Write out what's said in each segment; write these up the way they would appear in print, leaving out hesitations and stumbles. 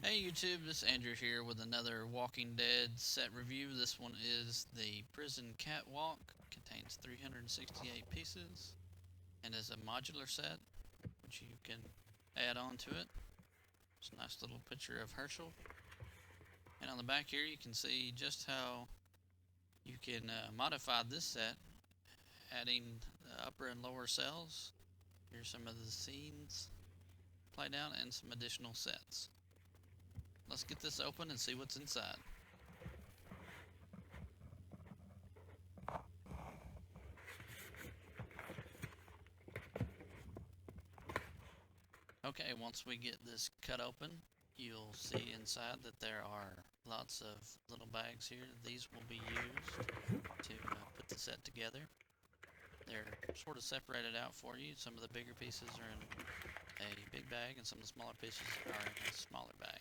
Hey YouTube, this is Andrew here with another Walking Dead set review. This one is the Prison Catwalk. Contains 368 pieces and is a modular set which you can add on to it. It's a nice little picture of Herschel. And on the back here you can see just how you can modify this set, adding the upper and lower cells. Here's some of the scenes played out and some additional sets. Let's get this open and see what's inside. Okay, once we get this cut open, you'll see inside that there are lots of little bags here. These will be used to put the set together. They're sort of separated out for you. Some of the bigger pieces are in a big bag and some of the smaller pieces are in a smaller bag.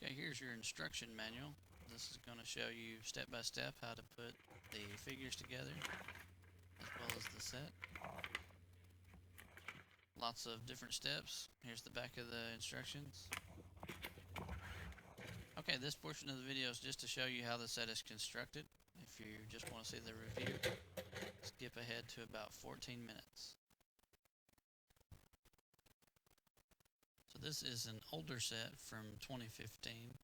Okay, here's your instruction manual. This is going to show you step by step how to put the figures together as well as the set. Lots of different steps. Here's the back of the instructions. Okay, this portion of the video is just to show you how the set is constructed. If you just want to see the review, skip ahead to about 14 minutes. So this is an older set from 2015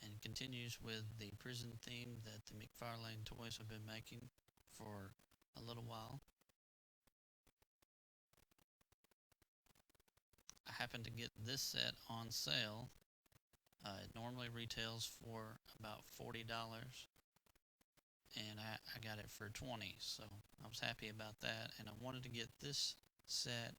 and continues with the prison theme that the McFarlane Toys have been making for a little while. I happened to get this set on sale. It normally retails for about $40, and I got it for $20, so I was happy about that. And I wanted to get this set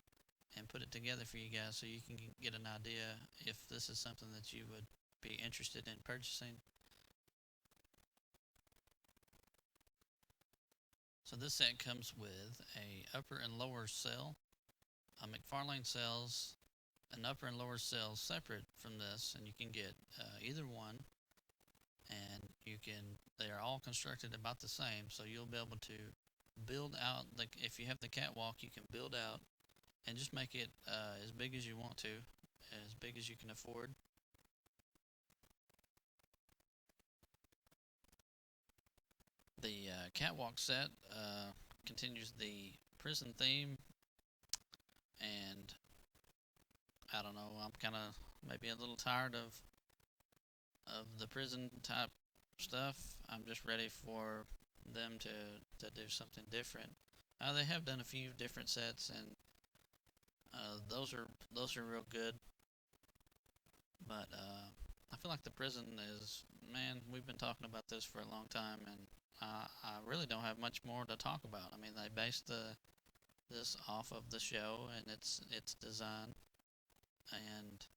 and put it together for you guys so you can get an idea if this is something that you would be interested in purchasing. So this set comes with a upper and lower cell. McFarlane sells an upper and lower cell separate from this, and you can get either one, and they are all constructed about the same, so you'll be able to build out, if you have the catwalk, you can build out and just make it as big as you want to, as big as you can afford. The catwalk set continues the prison theme, and I don't know, I'm kind of maybe a little tired of the prison type stuff. I'm just ready for them to do something different. They have done a few different sets, and those are real good. But I feel like the prison is, man, we've been talking about this for a long time, and I really don't have much more to talk about. I mean, they based this off of the show and its design, and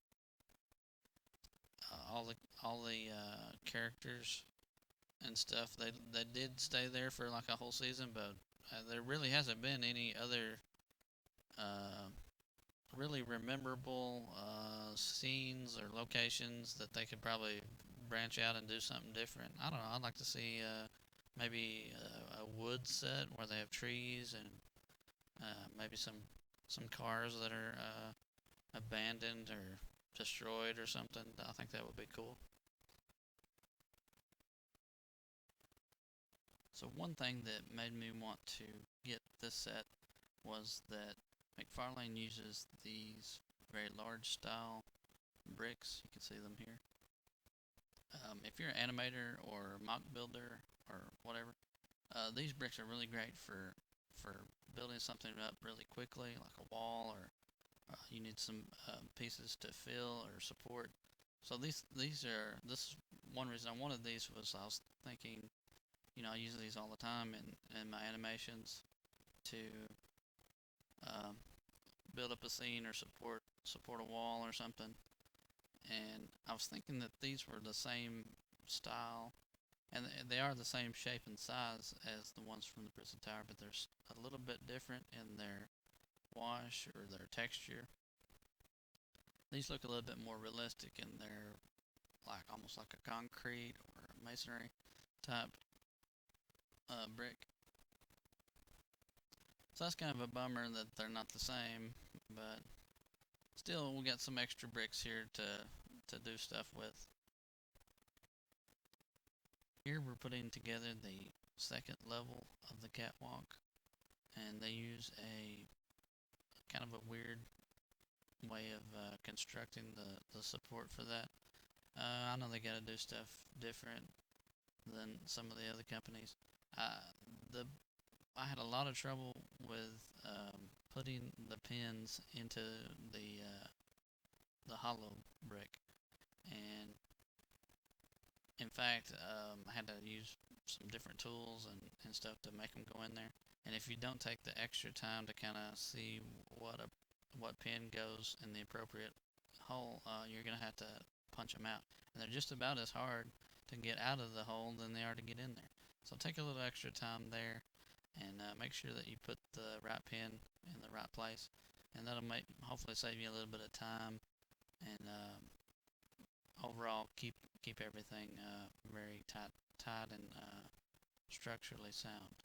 all the characters and stuff. They did stay there for like a whole season, but there really hasn't been any other really memorable scenes or locations that they could probably branch out and do something different. I don't know. I'd like to see maybe a wood set where they have trees and maybe some cars that are abandoned or destroyed or something. I think that would be cool. So one thing that made me want to get this set was that McFarlane uses these very large style bricks. You can see them here. If you're an animator or mock builder or whatever, these bricks are really great for building something up really quickly, like a wall, or you need some pieces to fill or support. So this is one reason I wanted these. Was I was thinking, I use these all the time in my animations to build up a scene or support a wall or something. And I was thinking that these were the same style, and they are the same shape and size as the ones from the prison tower, but they're a little bit different in their wash or their texture. These look a little bit more realistic, and they're almost like a concrete or a masonry type brick. So that's kind of a bummer that they're not the same, but still we got some extra bricks here to do stuff with. Here we're putting together the second level of the catwalk, and they use a kind of a weird way of constructing the support for that. I know they got to do stuff different than some of the other companies. Uh, the I had a lot of trouble with putting the pins into the hollow brick, and in fact, I had to use some different tools and stuff to make them go in there. And if you don't take the extra time to kind of see what pin goes in the appropriate hole, you're gonna have to punch them out. And they're just about as hard to get out of the hole than they are to get in there. So take a little extra time there, and make sure that you put the right pin in the right place, and that'll hopefully save you a little bit of time and overall keep everything very tight and structurally sound.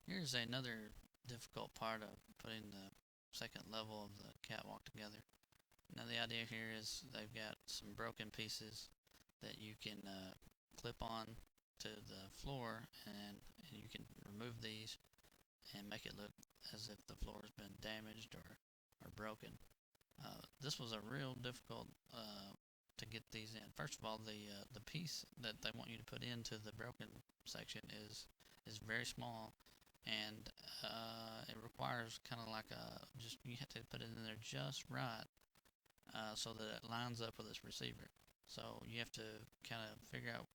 Here's another difficult part of putting the second level of the catwalk together. Now the idea here is they've got some broken pieces that you can clip on to the floor, and you can remove these and make it look as if the floor has been damaged or broken. This was a real difficult to get these in. First of all, the piece that they want you to put into the broken section is very small, and it requires kind of like you have to put it in there just right, so that it lines up with its receiver. So you have to kind of figure out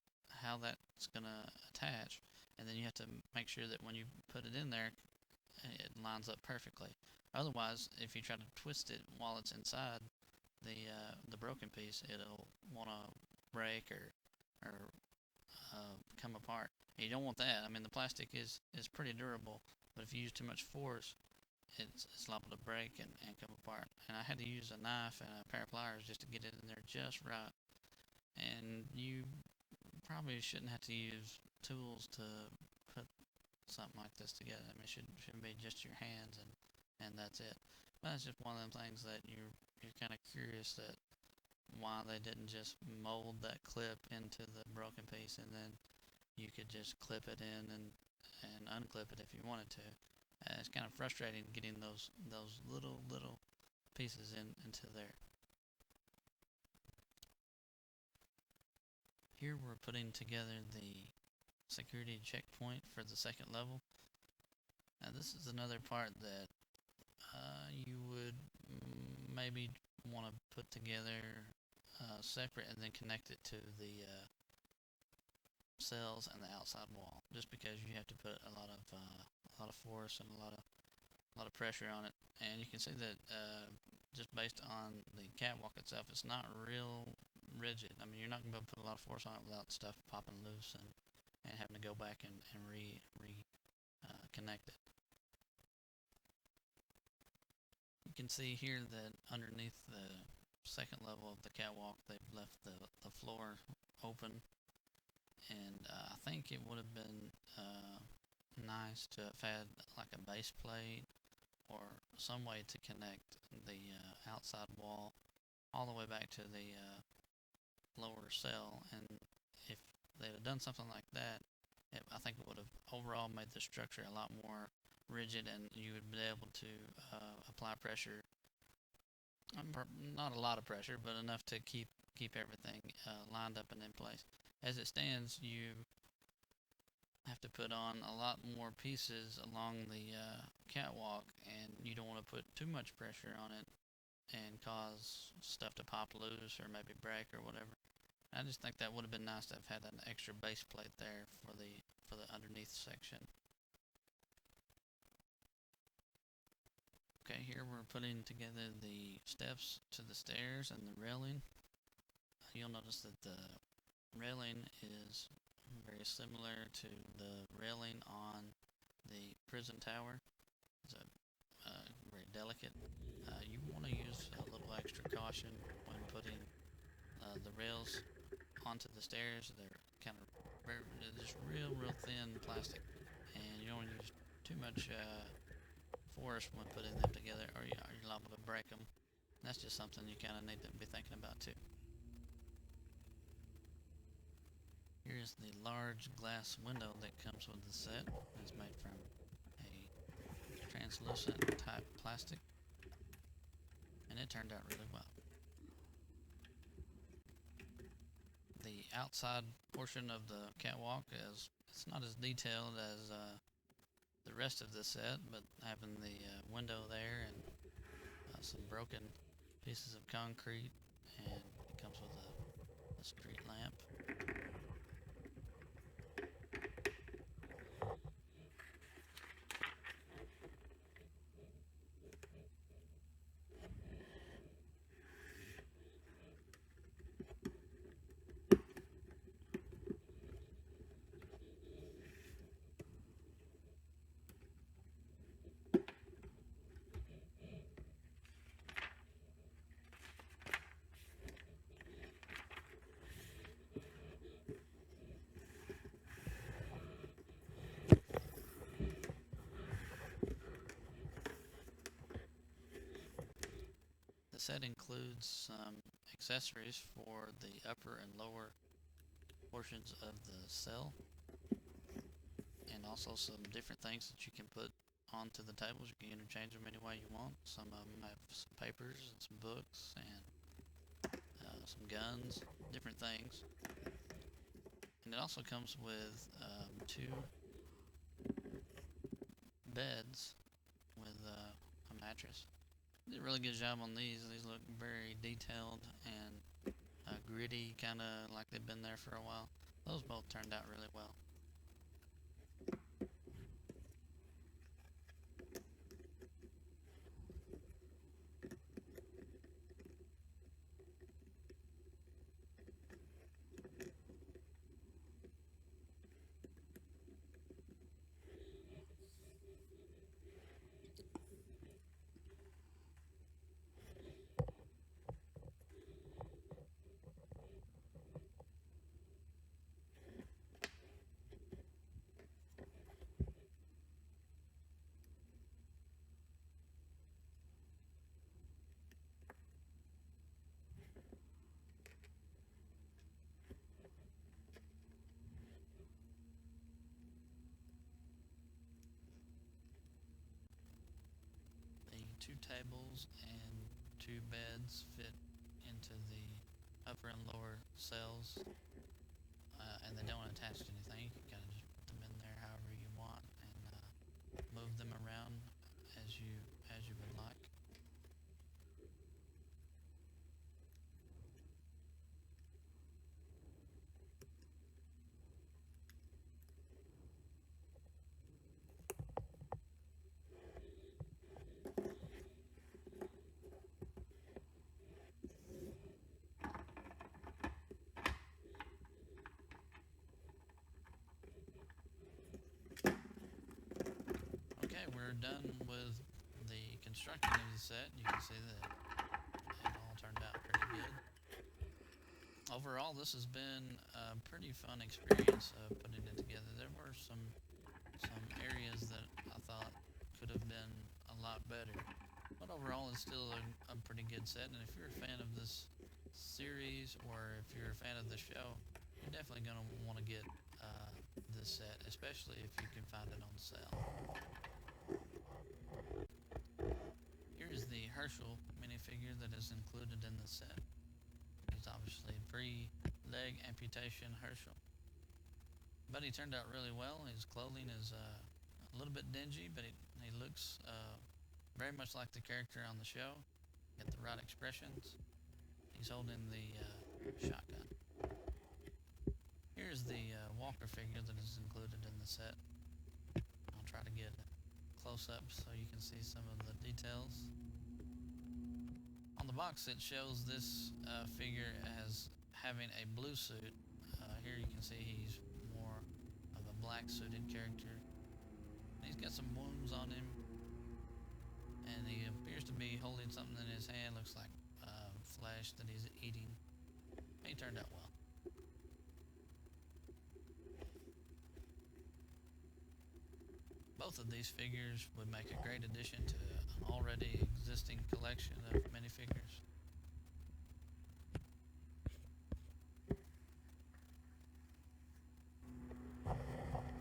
how that's gonna attach, and then you have to make sure that when you put it in there, it lines up perfectly. Otherwise, if you try to twist it while it's inside the broken piece, it'll want to break or come apart. And you don't want that. I mean, the plastic is pretty durable, but if you use too much force, it's liable to break and come apart. And I had to use a knife and a pair of pliers just to get it in there just right. And you probably shouldn't have to use tools to put something like this together. I mean, it shouldn't be just your hands and that's it. But it's just one of them things that you're kind of curious that why they didn't just mold that clip into the broken piece, and then you could just clip it in and unclip it if you wanted to. It's kind of frustrating getting those little pieces into there. Here we're putting together the security checkpoint for the second level. Now this is another part that you would maybe want to put together separate and then connect it to the cells and the outside wall, just because you have to put a lot of force and a lot of pressure on it. And you can see that just based on the catwalk itself, it's not real rigid. I mean, you're not going to be able to put a lot of force on it without stuff popping loose and having to go back and connect it. You can see here that underneath the second level of the catwalk, they've left the floor open, and I think it would have been nice to have had like a base plate or some way to connect the outside wall all the way back to the lower cell. And if they'd have done something like that, I think it would have overall made the structure a lot more rigid, and you would be able to apply pressure, not a lot of pressure, but enough to keep everything lined up and in place. As it stands, you have to put on a lot more pieces along the catwalk, and you don't want to put too much pressure on it and cause stuff to pop loose or maybe break or whatever. I just think that would have been nice to have had an extra base plate there for the underneath section. Okay, here we're putting together the steps to the stairs and the railing. You'll notice that the railing is very similar to the railing on the prison tower. It's very delicate. You want to use a little extra caution when putting the rails onto the stairs. They're kind of just real thin plastic, and you don't use too much force when putting them together, or you're liable to break them. That's just something you kind of need to be thinking about too. Here's the large glass window that comes with the set. It's made from a translucent type plastic, and it turned out really well. The outside portion of the catwalk it's not as detailed as the rest of the set, but having the window there and some broken pieces of concrete, and it comes with a street lamp. The set includes some accessories for the upper and lower portions of the cell, and also some different things that you can put onto the tables. You can interchange them any way you want. Some of them have some papers and some books and some guns, different things. And it also comes with 2 beds with a mattress. Did a really good job on these. These look very detailed and gritty, kind of like they've been there for a while. Those both turned out really well. The 2 tables and 2 beds fit into the upper and lower cells, and they don't attach to anything. You can kind of just put them in there however you want and move them around as you would like. Okay, we're done with the construction of the set. You can see that it all turned out pretty good. Overall, this has been a pretty fun experience putting it together. There were some areas that I thought could have been a lot better, but overall it's still a pretty good set. And if you're a fan of this series, or if you're a fan of the show, you're definitely going to want to get this set, especially if you can find it on sale. Here is the Herschel minifigure that is included in the set. He's obviously free leg amputation Herschel, but he turned out really well. His clothing is a little bit dingy, but he looks very much like the character on the show. Got the right expressions. He's holding the shotgun. Here's the Walker figure that is included in the set. I'll try to get close up so you can see some of the details. On the box it shows this figure as having a blue suit. Here you can see he's more of a black suited character. He's got some wounds on him, and he appears to be holding something in his hand. Looks like flesh that he's eating. He turned out well. Both of these figures would make a great addition to an already existing collection of minifigures.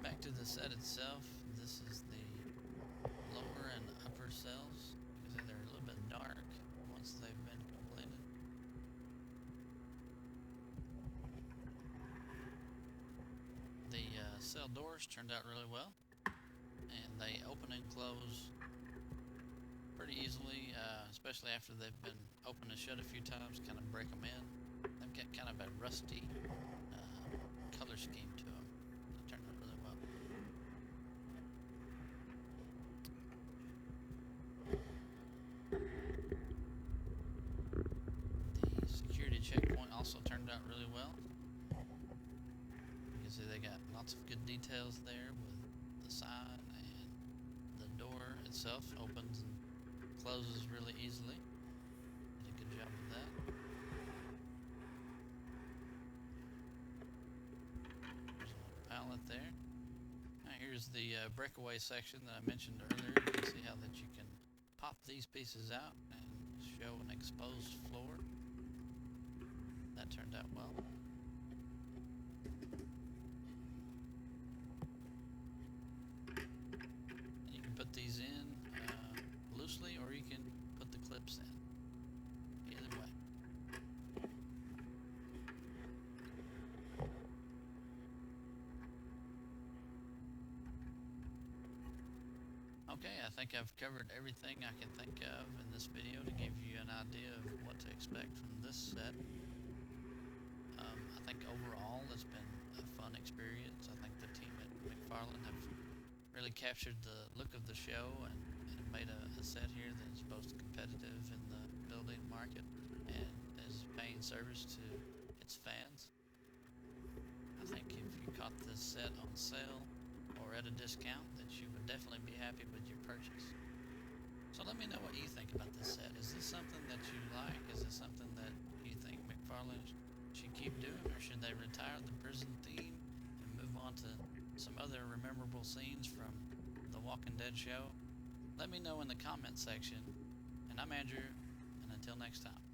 Back to the set itself, this is the lower and upper cells. You can see they're a little bit dark once they've been completed. The cell doors turned out really well, and they open and close pretty easily, especially after they've been opened and shut a few times, kind of break them in. They've got kind of a rusty color scheme to them. It turned out really well. The security checkpoint also turned out really well. You can see they got lots of good details there with the sign, and the door itself opens and closes really easily. Did a good job with that. There's a little pallet there. Now here's the breakaway section that I mentioned earlier. You can see how that you can pop these pieces out and show an exposed floor. That turned out well. You can put these in loosely, or you can put the clips in. Either way. Okay, I think I've covered everything I can think of in this video to give you an idea of what to expect from this set. I think overall it's been a fun experience. I think the team at McFarlane have really captured the look of the show and made a set here that is both competitive in the building market and is paying service to its fans. I think if you caught this set on sale or at a discount, that you would definitely be happy with your purchase. So let me know what you think about this set. Is this something that you like? Is this something that you think McFarlane should keep doing, or should they retire the prison theme and move on to some other memorable scenes from The Walking Dead show? Let me know in the comment section. And I'm Andrew, and until next time.